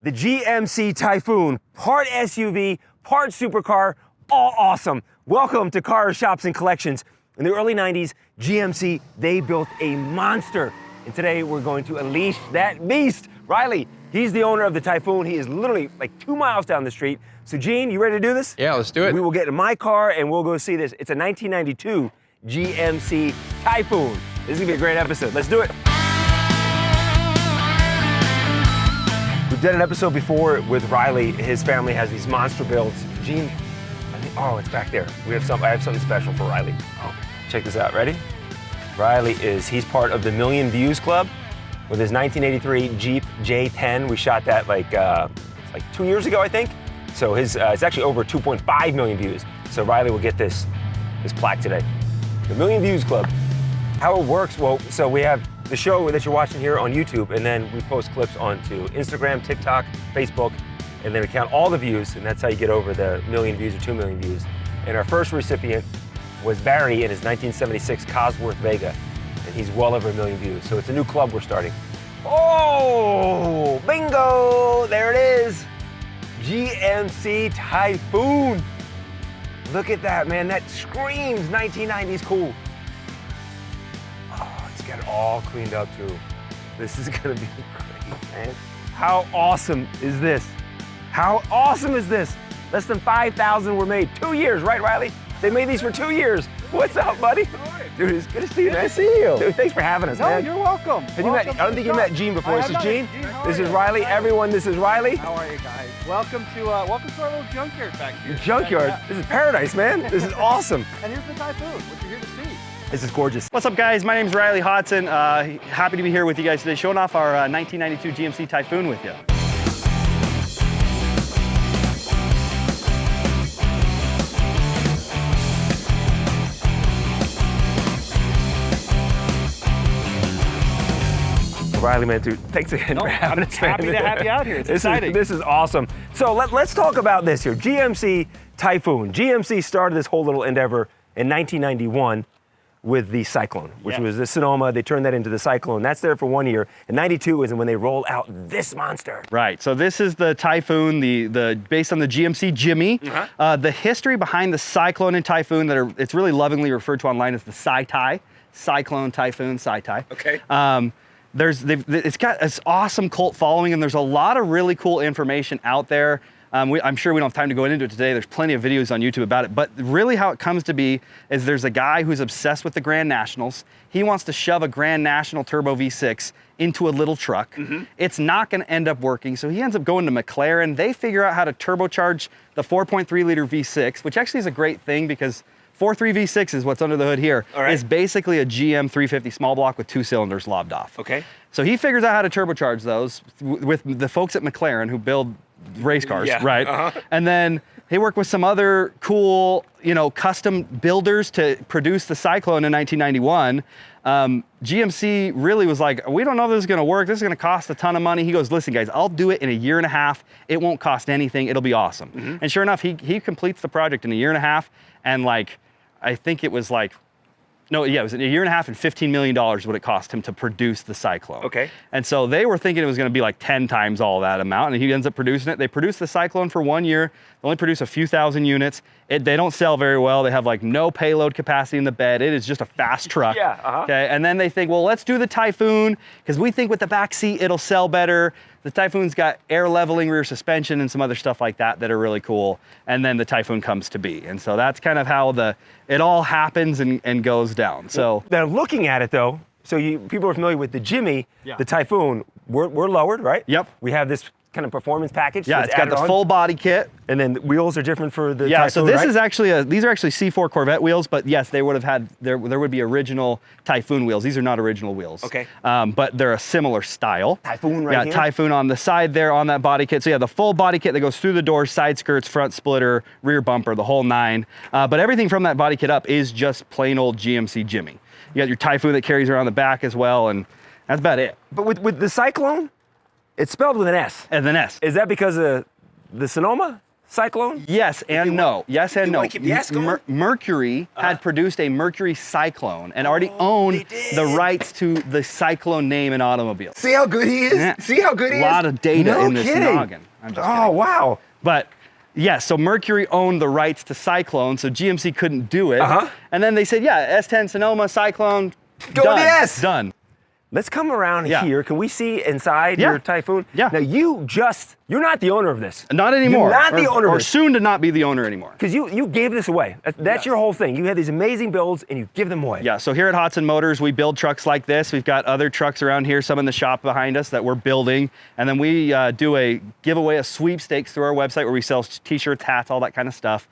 The GMC Typhoon, part SUV, part supercar, all awesome. Welcome to Cars, Shops, and Collections. In the early 90s, GMC, they built a monster. And today we're going to unleash that beast. Riley, he's the owner of the Typhoon. He is literally like 2 miles down the street. So Gene, you ready to do this? Yeah, let's do it. We will get in my car and we'll go see this. It's a 1992 GMC Typhoon. This is gonna be a great episode. Let's do it. We've done an episode before with Riley. His family has these monster builds. Gene, I think, oh, it's back there. I have something special for Riley. Oh, check this out, ready? Riley he's part of the Million Views Club with his 1983 Jeep J10. We shot that like 2 years ago, I think. So it's actually over 2.5 million views. So Riley will get this plaque today. The Million Views Club. How it works, well, so we have the show that you're watching here on YouTube, and then we post clips onto Instagram, TikTok, Facebook, and then we count all the views, and that's how you get over the million views or 2 million views. And our first recipient was Barry in his 1976 Cosworth Vega, and he's well over 1 million views. So it's a new club we're starting. Oh, bingo, there it is. GMC Typhoon. Look at that, man, that screams 1990s cool. Got it all cleaned up too. This is gonna be great, man. How awesome is this? How awesome is this? Less than 5,000 were made. 2 years, right, Riley? They made these for 2 years. What's up, buddy? Dude, it's good to see you, man. Good to see you. Dude, thanks for having us, man. You're welcome. I don't think you met Gene before. This is Gene. This is Riley. Everyone, this is Riley. How are you guys? Welcome to our little junkyard back here. Junkyard? Yeah. This is paradise, man. This is awesome. And here's the Typhoon, what you're here to see. This is gorgeous. What's up, guys? My name's Riley Hodson. Happy to be here with you guys today, showing off our 1992 GMC Typhoon with you. Riley, man, dude, thanks again for having us. Happy to have you out here. It's exciting. This is awesome. So let's talk about this here. GMC Typhoon. GMC started this whole little endeavor in 1991 with the Syclone, which was the Sonoma. They turned that into the Syclone. That's there for 1 year. And 92 is when they roll out this monster. Right, so this is the Typhoon, based on the GMC Jimmy. The history behind the Syclone and Typhoon it's really lovingly referred to online as the Sy-Ty. Cyclone, Typhoon, Sy-Ty. Okay. It's got this awesome cult following, and there's a lot of really cool information out there. I'm sure we don't have time to go into it today. There's plenty of videos on YouTube about it, but really how it comes to be is there's a guy who's obsessed with the Grand Nationals. He wants to shove a Grand National Turbo V6 into a little truck. It's not gonna end up working, so he ends up going to McLaren. They figure out how to turbocharge the 4.3 liter V6, which actually is a great thing because 4.3 V6 is what's under the hood here. Is basically a GM 350 small block with 2 cylinders lobbed off. Okay. So he figures out how to turbocharge those with the folks at McLaren who build race cars, right? And then they work with some other cool, custom builders to produce the Syclone in 1991. GMC really was like, we don't know if this is gonna work. This is gonna cost a ton of money. He goes, listen guys, I'll do it in 1.5 years. It won't cost anything, it'll be awesome. And sure enough, he completes the project in 1.5 years, and I think it was it was 1.5 years and $15 million what it cost him to produce the Syclone. Okay. And so they were thinking it was gonna be 10 times all that amount, and he ends up producing it. They produce the Syclone for 1 year. They only produce a few thousand units. They don't sell very well. They have no payload capacity in the bed. It is just a fast truck. Okay. And then they think, well, let's do the Typhoon, because we think with the back seat it'll sell better. The Typhoon's got air leveling rear suspension and some other stuff like that are really cool. And then the Typhoon comes to be. And so that's kind of how it all happens and goes down. So now looking at it though, people are familiar with the Jimmy, the Typhoon. We're lowered, right? Yep. We have this kind of performance package. Yeah, it's got the full body kit. And then the wheels are different for the Typhoon, so this is actually these are actually C4 Corvette wheels, but yes, they would have had, there would be original Typhoon wheels. These are not original wheels. Okay. But they're a similar style. Typhoon right here? Yeah, Typhoon on the side there on that body kit. So yeah, the full body kit that goes through the doors, side skirts, front splitter, rear bumper, the whole 9. But everything from that body kit up is just plain old GMC Jimmy. You got your Typhoon that carries around the back as well, and that's about it. But with the Syclone, it's spelled with an S. And an S. Is that because of the Sonoma? Syclone? Yes and no. Yes and you no. wanna keep the S going? Mercury had produced a Mercury Syclone and already owned the rights to the Syclone name in automobiles. See how good he is? Yeah. See how good he is? A lot of data No in this kidding. noggin. I'm just Oh, kidding. wow. But yeah, so Mercury owned the rights to Syclone, so GMC couldn't do it. And then they said, yeah, S10 Sonoma, Syclone, Go done, with the S. done. Let's come around Yeah. here. Can we see inside Yeah. your Typhoon? Yeah. Now, you're not the owner of this. Not anymore. You're not the owner of or this. soon to not be the owner anymore. Because you gave this away. That's Yes. your whole thing. You have these amazing builds and you give them away. Yeah, so here at Hodson Motors, we build trucks like this. We've got other trucks around here, some in the shop behind us that we're building. And then we give away a sweepstakes through our website where we sell t-shirts, hats, all that kind of stuff.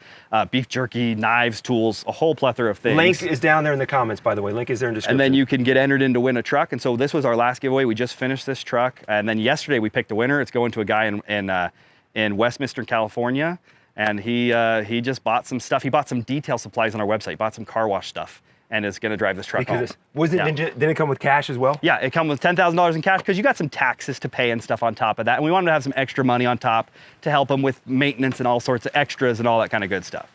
Beef jerky, knives, tools, a whole plethora of things. Link is down there in the comments, by the way. Link is there in the description. And then you can get entered in to win a truck. And so this was our last giveaway. We just finished this truck. And then yesterday we picked a winner. It's going to a guy in Westminster, California. And he just bought some stuff. He bought some detail supplies on our website. He bought some car wash stuff and is going to drive this truck home. Didn't it come with cash as well? Yeah, it comes with $10,000 in cash because you got some taxes to pay and stuff on top of that. And we wanted to have some extra money on top to help him with maintenance and all sorts of extras and all that kind of good stuff.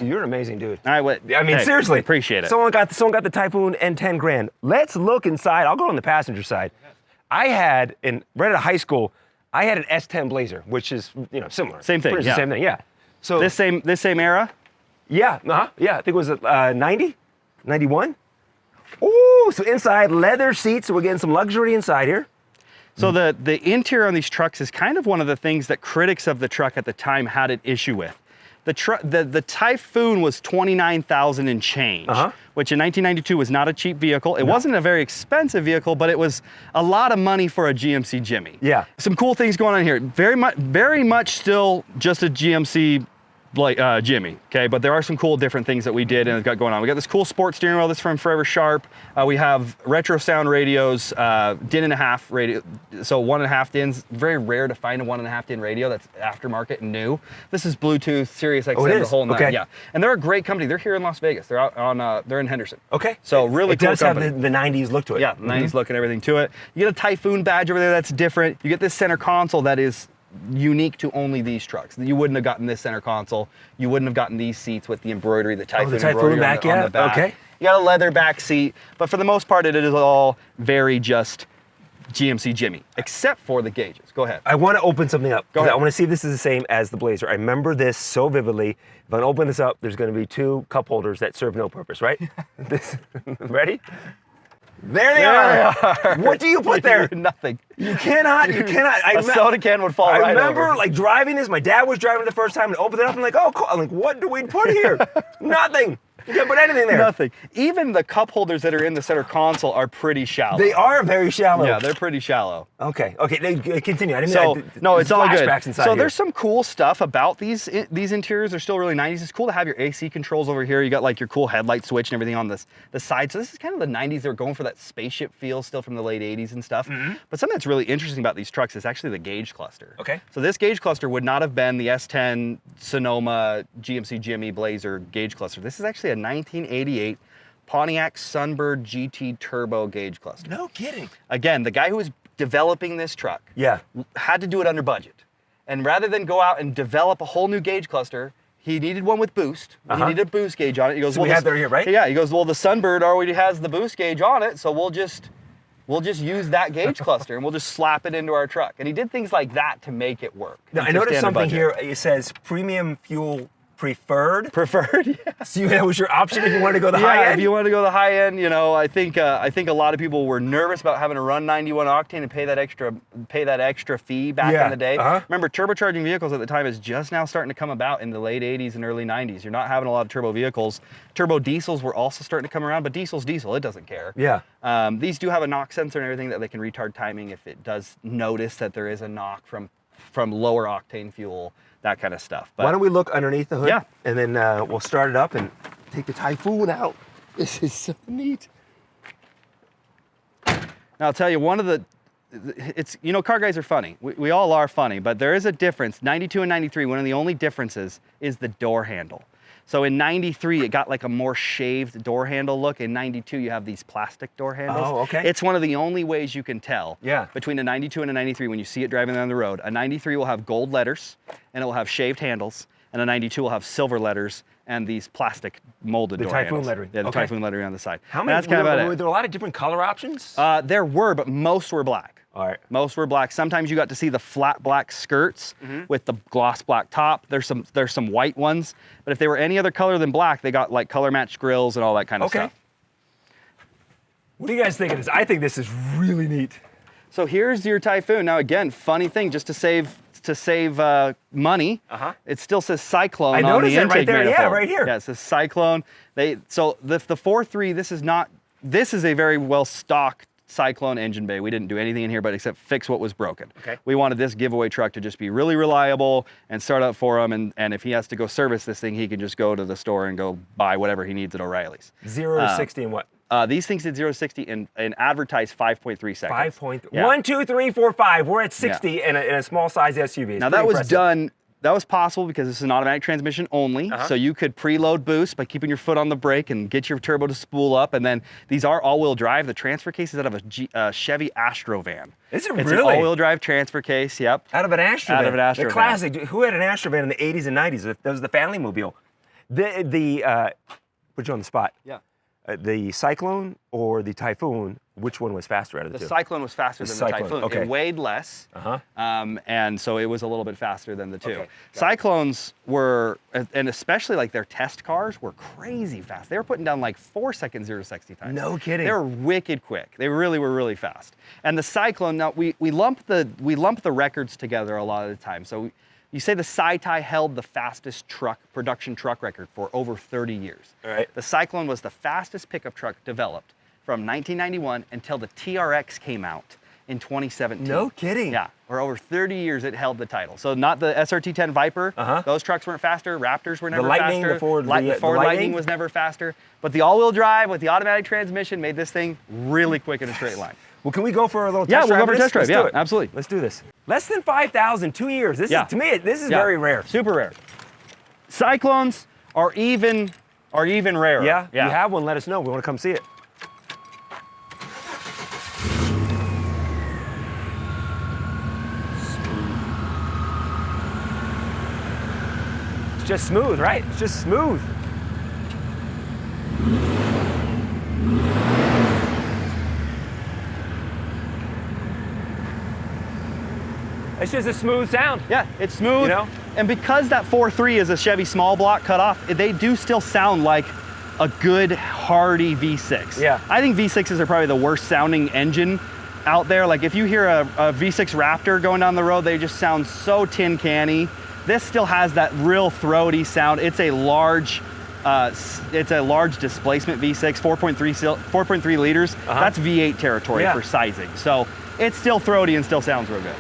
You're an amazing dude. All right, I mean, hey, seriously. Appreciate it. Someone got the Typhoon and 10 grand. Let's look inside. I'll go on the passenger side. I had, right out of high school, I had an S10 Blazer, which is, similar. Same thing, Pretty much yeah. the same thing, yeah. So This same era? yeah, yeah, I think it was 90, 91. Ooh, so inside leather seats, so we're getting some luxury inside here. So the interior on these trucks is kind of one of the things that critics of the truck at the time had an issue with. The Typhoon was $29,000 and change, which in 1992 was not a cheap vehicle. It wasn't a very expensive vehicle, but it was a lot of money for a GMC Jimmy. Yeah. Some cool things going on here. Very much still just a GMC Jimmy, okay? But there are some cool different things that we did and got going on. We got this cool sports steering wheel that's from Forever Sharp. We have retro sound radios, DIN and a half radio, so 1.5 DINs. Very rare to find a 1.5 DIN radio that's aftermarket and new. This is Bluetooth, Sirius XM, the whole nine. Okay. Yeah, and they're a great company. They're here in Las Vegas. They're out on, they're in Henderson. Okay. So really it cool does company. have the 90s look to it. Yeah, 90s look and everything to it. You get a Typhoon badge over there that's different. You get this center console that is unique to only these trucks. You wouldn't have gotten this center console. You wouldn't have gotten these seats with the embroidery, the Typhoon, embroidery back, on the back. Okay. You got a leather back seat, but for the most part, it is all very just GMC Jimmy, except for the gauges. Go ahead. I want to open something up. Go ahead. I want to see if this is the same as the Blazer. I remember this so vividly. If I open this up, there's going to be 2 cup holders that serve no purpose, right? Ready? There they are. What do you put there? Nothing. You cannot. A soda can would fall I right remember over. like driving this. My dad was driving it the first time and opened it up. I'm like, oh, cool. I'm like, what do we put here? Nothing. You can't put anything there. Nothing. Even the cup holders that are in the center console are pretty shallow. They are very shallow. Yeah, they're pretty shallow. Okay. Continue. I didn't So mean no, it's all good. flashbacks inside So here. there's some cool stuff about these interiors. They're still really 90s. It's cool to have your AC controls over here. You got like your cool headlight switch and everything on the side. So this is kind of the 90s. They're going for that spaceship feel still from the late 80s and stuff. But something that's really interesting about these trucks is actually the gauge cluster. Okay. So this gauge cluster would not have been the S10 Sonoma GMC Jimmy Blazer gauge cluster. This is actually a 1988 Pontiac Sunbird GT Turbo gauge cluster. No kidding. Again, the guy who was developing this truck had to do it under budget. And rather than go out and develop a whole new gauge cluster, he needed one with boost. He needed a boost gauge on it. He goes, So we have that here, right? Yeah, he goes, well, the Sunbird already has the boost gauge on it, so we'll just use that gauge cluster and we'll just slap it into our truck. And he did things like that to make it work. Now, I noticed something here. It says premium fuel preferred. Preferred, yeah. So that was your option if you wanted to go the high Yeah, end? if you want to go the high end, I think a lot of people were nervous about having to run 91 octane and pay that extra fee back in the day. Remember, turbocharging vehicles at the time is just now starting to come about in the late 80s and early 90s. You're not having a lot of turbo vehicles. Turbo diesels were also starting to come around, but diesel's diesel, it doesn't care. Yeah. These do have a knock sensor and everything that they can retard timing if it does notice that there is a knock from lower octane fuel, that kind of stuff. But why don't we look underneath the hood? Yeah. And then we'll start it up and take the Typhoon out. This is so neat. Now I'll tell you, car guys are funny. We all are funny, but there is a difference. 92 and 93, one of the only differences is the door handle. So in 93, it got like a more shaved door handle look. In 92, you have these plastic door handles. Oh, okay. It's one of the only ways you can tell Yeah. between a 92 and a 93 when you see it driving down the road. A 93 will have gold letters and it will have shaved handles, and a 92 will have silver letters and these plastic molded door Typhoon handles. lettering. Yeah, the Okay. Typhoon lettering on the side. How And many? that's kind of about Were it. there a lot of different color options? There were, but most were black. All right. Most were black. Sometimes you got to see the flat black skirts with the gloss black top. There's some white ones, but if they were any other color than black, they got like color matched grills and all that kind of Okay. stuff. What do you guys think of this? I think this is really neat. So here's your Typhoon. Now again, funny thing, just to save money, it still says Syclone I on the noticed that intake right there. Yeah, manifold. right here. Yeah, it says Syclone. So the 4.3, this is a very well stocked Syclone engine bay. We didn't do anything in here but except fix what was broken. Okay. We wanted this giveaway truck to just be really reliable and start up for him, and if he has to go service this thing, he can just go to the store and go buy whatever he needs at O'Reilly's. 0 to 60 in what? These things did 0 to 60 in advertised 5.3 seconds. 5. Yeah. 1, 2, 3, 4, 5. We're at 60 in a small size SUV. It's Now pretty that was impressive. done. That was possible because this is an automatic transmission only, so you could preload boost by keeping your foot on the brake and get your turbo to spool up. And then these are all-wheel drive. The transfer case is out of a Chevy Astro van. Is it It's really? an all-wheel drive transfer case. Yep. Out of an Astro van. Out of an Astro The van. classic. Who had an Astro van in the 80s and 90s? That was the family mobile. Put you on the spot. Yeah. The Syclone or the Typhoon, which one was faster out of the The two? Syclone was faster than the Syclone, Typhoon. okay. It weighed less, and so it was a little bit faster than the two. Okay, got it. Cyclones were, and especially like their test cars, were crazy fast. They were putting down like 4 seconds 0 to 60 times. No kidding. They were wicked quick. They really were really fast. And the Syclone, now we lump the records together a lot of the time. So you say the Sy-Ty held the fastest production truck record for over 30 years. All right. The Syclone was the fastest pickup truck developed from 1991 until the TRX came out in 2017. No kidding. Yeah, for over 30 years it held the title. So not the SRT10 Viper, those trucks weren't faster, Raptors were never Lightning, faster. the Ford Lightning Lightning was never faster, but the all-wheel drive with the automatic transmission made this thing really quick in a straight line. Well, can we go for a little Yeah, test we'll drive? go for a of this? test drive. Let's do Yeah, it. absolutely. Let's do this. Less than 5,000, 2 years. This Yeah. is, to me, this is Yeah. very rare. Super rare. Cyclones are even rarer. Yeah? You have one, let us know. We want to come see it. It's just smooth, right? It's just smooth. It's just a smooth sound. Yeah, it's smooth. You know? And because that 4.3 is a Chevy small block cut off, they do still sound like a good, hardy V6. Yeah. I think V6s are probably the worst sounding engine out there. Like if you hear a V6 Raptor going down the road, they just sound so tin canny. This still has that real throaty sound. It's a large displacement V6, 4.3 liters. That's V8 territory for sizing. So it's still throaty and still sounds real good.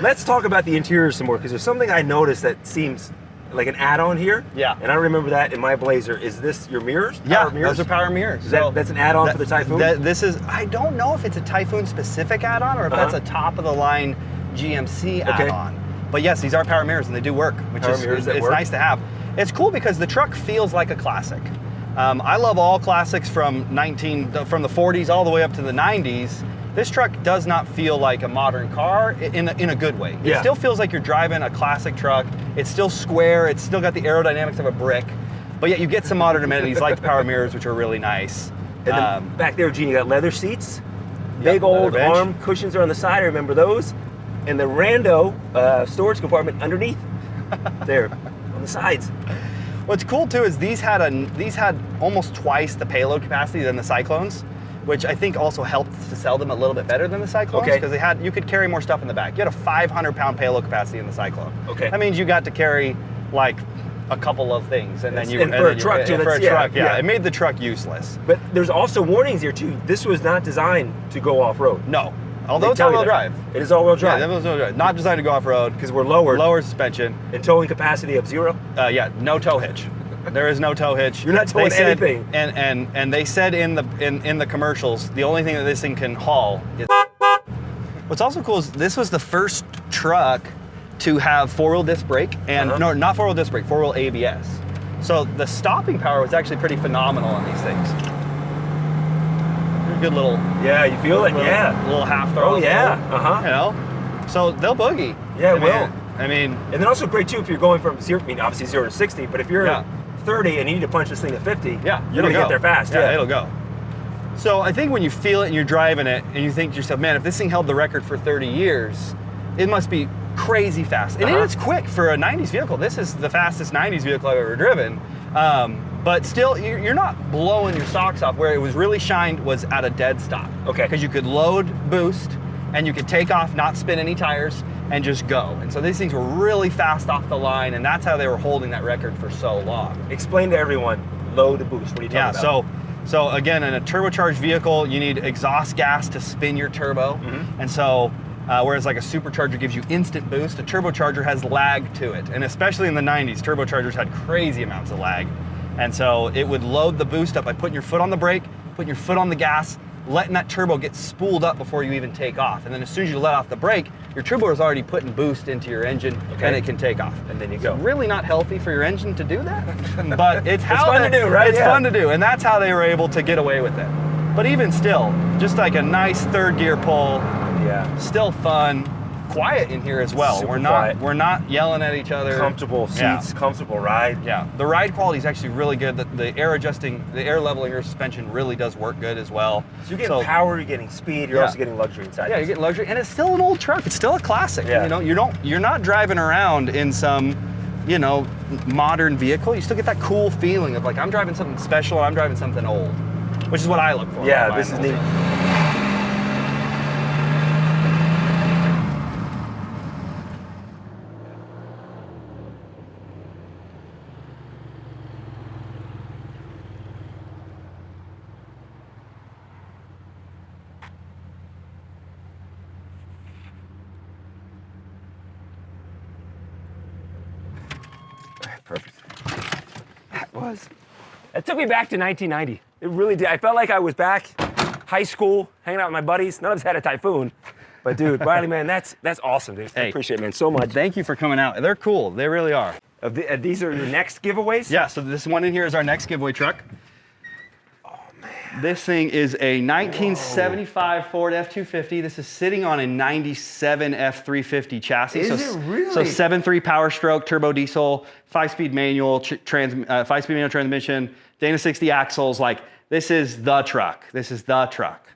Let's talk about the interior some more, because there's something I noticed that seems like an add-on here. Yeah. And I remember that in my Blazer. Is this your mirrors? Yeah, Power mirrors? those are power mirrors. Is that's an add-on for the Typhoon? This is, I don't know if it's a Typhoon specific add-on or if that's a top of the line GMC add-on. But yes, these are power mirrors and they do work, which Power is mirrors that it's work. nice to have. It's cool because the truck feels like a classic. I love all classics from the 40s all the way up to the 90s. This truck does not feel like a modern car in a good way. It still feels like you're driving a classic truck. It's still square. It's still got the aerodynamics of a brick. But yet you get some modern amenities like the power mirrors, which are really nice. And then back there, Gene, you got leather seats. Big leather old bench. arm cushions are on the side. I remember those. And the rando storage compartment underneath there on the sides. What's cool too is these had almost twice the payload capacity than the Cyclones, which I think also helped to sell them a little bit better than the Cyclones, because you could carry more stuff in the back. You had a 500-pound payload capacity in the Cyclone. Okay. That means you got to carry like a couple of things, and then for a truck too. For a truck, yeah, it made the truck useless. But there's also warnings here too. This was not designed to go off-road. No, although it's all-wheel drive. It is all-wheel drive. Yeah, all-wheel drive. Not designed to go off-road because we're lowered. Lower suspension. And towing capacity of 0. Yeah, no tow hitch. There is no tow hitch. You're not towing anything. And they said in the commercials, the only thing that this thing can haul is. What's also cool is this was the first truck to have 4-wheel disc brake, and no, not 4-wheel disc brake, 4-wheel ABS. So the stopping power was actually pretty phenomenal on these things. Good little. Yeah, you feel it. Little half throttle. Oh yeah. You know, so they'll boogie. Yeah, it will. I mean, and then also great too if you're going from zero. I mean, obviously 0 to 60, but if you're 30 and you need to punch this thing to 50, you're gonna get there fast. Yeah, it'll go. So I think when you feel it and you're driving it, and you think to yourself, man, if this thing held the record for 30 years, it must be crazy fast. And it's quick for a 90s vehicle. This is the fastest 90s vehicle I've ever driven. But still, you're not blowing your socks off. Where it was really shined was at a dead stop. Okay. Because you could load boost, and you could take off, not spin any tires, and just go. And so these things were really fast off the line, and that's how they were holding that record for so long. Explain to everyone, load to boost. What are you talking about? So again, in a turbocharged vehicle, you need exhaust gas to spin your turbo. And so, whereas like a supercharger gives you instant boost, a turbocharger has lag to it. And especially in the 90s, turbochargers had crazy amounts of lag. And so it would load the boost up by putting your foot on the brake, putting your foot on the gas, letting that turbo get spooled up before you even take off. And then as soon as you let off the brake, your turbo is already putting boost into your engine, and it can take off. And then you go. It's really not healthy for your engine to do that, but it's fun to do, right? It's fun to do, and that's how they were able to get away with it. But even still, just like a nice third gear pull, still fun. Quiet in here as well. Super quiet. We're we're not yelling at each other. Comfortable seats, comfortable ride. Yeah, the ride quality is actually really good. The air adjusting, the air leveling your suspension really does work good as well. So you're getting power, you're getting speed, you're also getting luxury inside. Yeah, you're getting luxury, and it's still an old truck. It's still a classic. Yeah. You know, you're not driving around in some, you know, modern vehicle. You still get that cool feeling of like I'm driving something special and I'm driving something old, which is what I look for. Yeah, this is neat. Perfect. That took me back to 1990. It really did. I felt like I was back, high school, hanging out with my buddies. None of us had a Typhoon. But dude, Riley, man, that's awesome, dude. I appreciate it, man, so much. Thank you for coming out. They're cool. They really are. These are your next giveaways? Yeah, so this one in here is our next giveaway truck. This thing is a 1975 Ford F-250. This is sitting on a 97 F-350 chassis. Is it really? So 7.3 power stroke, turbo diesel, 5-speed manual, 5-speed manual transmission, Dana 60 axles. Like, this is the truck. This is the truck.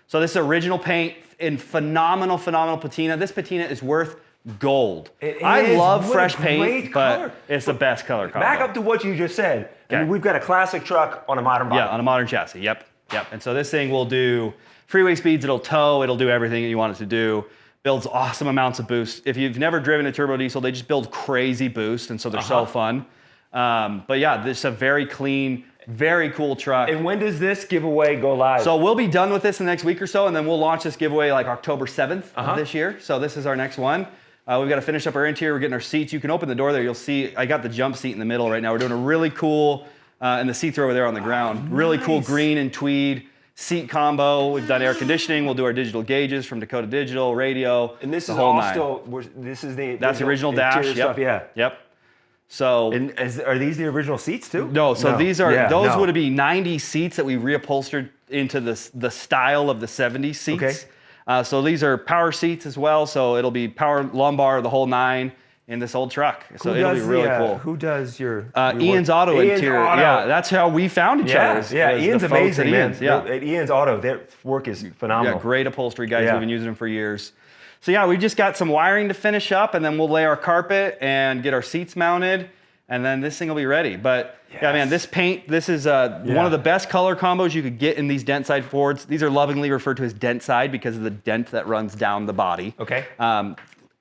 So this is original paint in phenomenal patina. This patina is worth gold. I love fresh paint, but it's the best color combo. Back up to what you just said. Okay. I mean, we've got a classic truck on a modern body. Yeah, on a modern chassis. Yep. And so this thing will do freeway speeds, it'll tow, it'll do everything that you want it to do. Builds awesome amounts of boost. If you've never driven a turbo diesel, they just build crazy boost, and so they're so fun. But yeah, this is a very clean, very cool truck. And when does this giveaway go live? So we'll be done with this in the next week or so, and then we'll launch this giveaway like October 7th of this year. So this is our next one. We've got to finish up our interior. We're getting our seats. You can open the door there. You'll see I got the jump seat in the middle right now. We're doing a really cool, and the seats are over there on the ground. Really cool green and tweed seat combo. We've done air conditioning. We'll do our digital gauges from Dakota Digital, radio. And this the is whole all nine. still, this is that's the original dash. Yep. Stuff, yeah. Yep. So. And are these the original seats too? No, so these are, those would be 90 seats that we reupholstered into the style of the 70s seats. Okay. So these are power seats as well. So it'll be power lumbar, the whole nine in this old truck. So it'll be really cool. Who does your Ian's Auto Interior. Yeah, that's how we found each other. Yeah, Ian's amazing, man. Yeah. At Ian's Auto, their work is phenomenal. Yeah, great upholstery guys. We've been using them for years. So yeah, we just got some wiring to finish up, and then we'll lay our carpet and get our seats mounted, and then this thing will be ready. But yeah, man, this paint, this is one of the best color combos you could get in these dent side Fords. These are lovingly referred to as dent side because of the dent that runs down the body. Okay.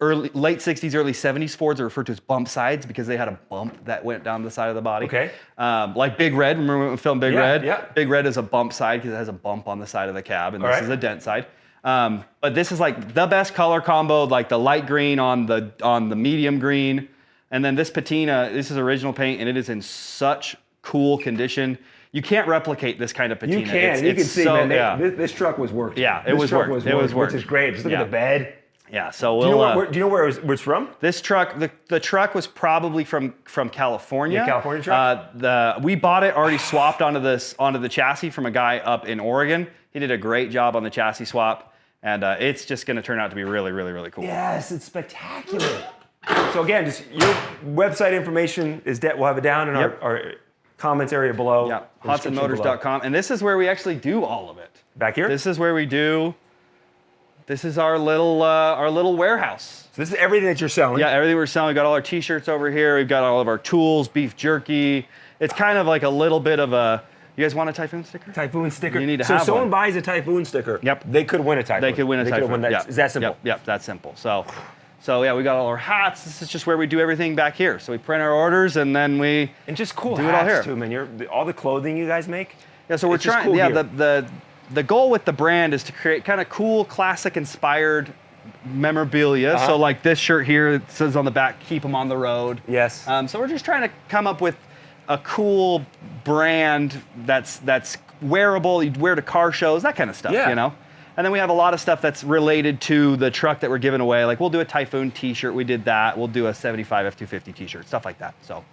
Late 60s, early 70s Fords are referred to as bump sides because they had a bump that went down the side of the body. Okay. Like Big Red, remember when we filmed Big Red? Yeah. Big Red is a bump side because it has a bump on the side of the cab, and this is a dent side. But this is like the best color combo, like the light green on the medium green. And then this patina, this is original paint, and it is in such cool condition. You can't replicate this kind of patina. You can. You can see, man. This truck was worked. Yeah, it was worked. Which is great. Just look at the bed. Yeah, so Do you we'll. know, do you know where it's from? This truck, the truck was probably from California. Yeah, California truck. We bought it already swapped onto the chassis from a guy up in Oregon. He did a great job on the chassis swap, and it's just going to turn out to be really, really, really cool. Yes, it's spectacular. So again, just your website information is we'll have it down in our comments area below. Yeah, HodsonMotors.com, and this is where we actually do all of it. Back here. This is where we do. This is our little warehouse. So this is everything that you're selling. Yeah, everything we're selling. We've got all our T-shirts over here. We've got all of our tools, beef jerky. It's kind of like a little bit of a. You guys want a Typhoon sticker? Typhoon sticker. You need to so have if someone one. buys a Typhoon sticker, Yep. they could win a Typhoon. They could win a Typhoon. Is that simple? Yep, that's simple. So yeah, we got all our hats. This is just where we do everything back here. So we print our orders and then we And just cool do it all hats here. too, man. All the clothing you guys make. Yeah, so we're it's just trying. cool Yeah, gear. the goal with the brand is to create kind of cool, classic inspired memorabilia. Uh-huh. So like this shirt here, it says on the back, "Keep them on the road." Yes. So we're just trying to come up with a cool brand that's wearable. You'd wear to car shows, that kind of stuff. Yeah. You know. And then we have a lot of stuff that's related to the truck that we're giving away. Like we'll do a Typhoon T-shirt. We did that. We'll do a 75 F250 T-shirt, stuff like that. So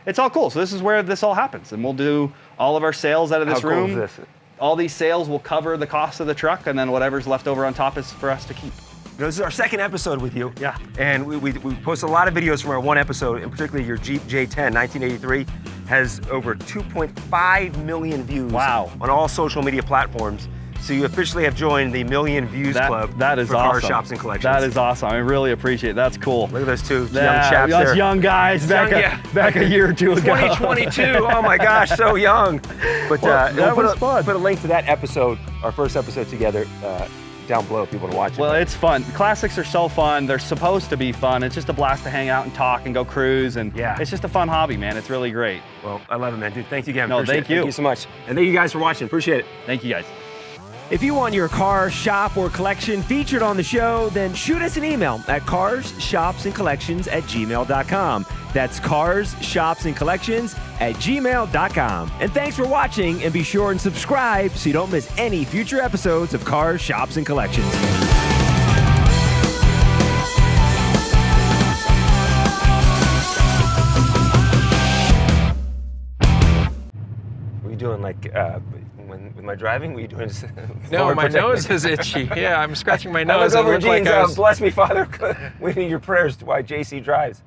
it's all cool. So this is where this all happens. And we'll do all of our sales out of this How room. cool is this? All these sales will cover the cost of the truck, and then whatever's left over on top is for us to keep. This is our second episode with you. Yeah. And we post a lot of videos from our one episode, and particularly your Jeep J10 1983 has over 2.5 million views. Wow. On all social media platforms. So you officially have joined the Million Views Club. That is for awesome. Car Shops and Collections. That is awesome. I really appreciate it. That's cool. Look at those two young Yeah, chaps us there. young guys back a year or two ago. 2022. Oh my gosh, so young. But Well, that we'll was fun. put a link to that episode, our first episode together, down below if people want to watch it. Well, it's fun. Classics are so fun. They're supposed to be fun. It's just a blast to hang out and talk and go cruise, and Yeah. it's just a fun hobby, man. It's really great. Well, I love it, man. Dude, thank you again. No, Appreciate thank it. you. Thank you so much. And thank you guys for watching. Appreciate it. Thank you, guys. If you want your car, shop, or collection featured on the show, then shoot us an email at carshopsandcollections@gmail.com. That's carshopsandcollections@gmail.com. And thanks for watching, and be sure and subscribe so you don't miss any future episodes of Cars, Shops, and Collections. Were you doing like, with my driving, were you doing just No, forward my protection? nose is itchy. Yeah, I'm scratching my I nose. look It over looked like Gene's, I was. bless me, Father. We need your prayers to why JC drives.